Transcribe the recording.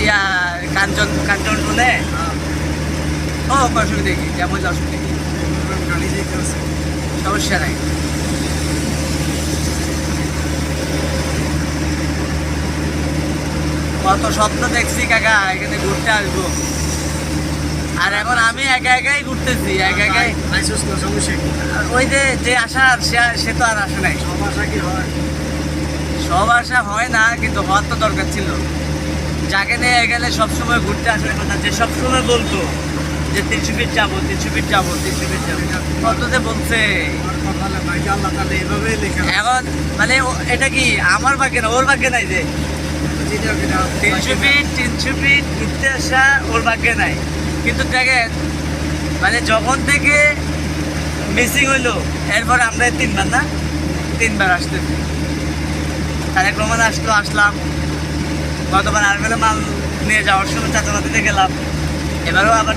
ইয়া কাঞ্চন কাঞ্চন শুনে ও অসুবিধা কি যেমন অসুবিধা কি সমস্যা নাই। কত স্বপ্ন দেখছি কাকা এখানে ঘুরতে আসবো, আর এখন আমি একা একাই ঘুরতেছি একা একাই। ওই যে আসার সে তো আর আসে নাই। সব আশা হয় না, কিন্তু হওয়ার তো দরকার ছিল। যাকে নিয়ে গেলে সবসময় ঘুরতে আসার কথা, যে সবসময় বলতো যে 300 ফিট যাবো 300 ফিট যাবো 300 ফিট যাবো, কত যে বলছে। এখন মানে এটা কি আমার ভাগ্যে না, ওর ভাগ্যে নাই যে 300 ফিট ঘুরতে আসা ওর ভাগ্যে নাই। কিন্তু দেখেন মানে যখন থেকে মিসিং হইলো এরপর আমরা 3বার আসতেছি। তারেক রহমান আসলাম, গতবার আর্মেলে মাল নিয়ে যাওয়ার সময় চাচামাতিতে গেলাম, এবারও আবার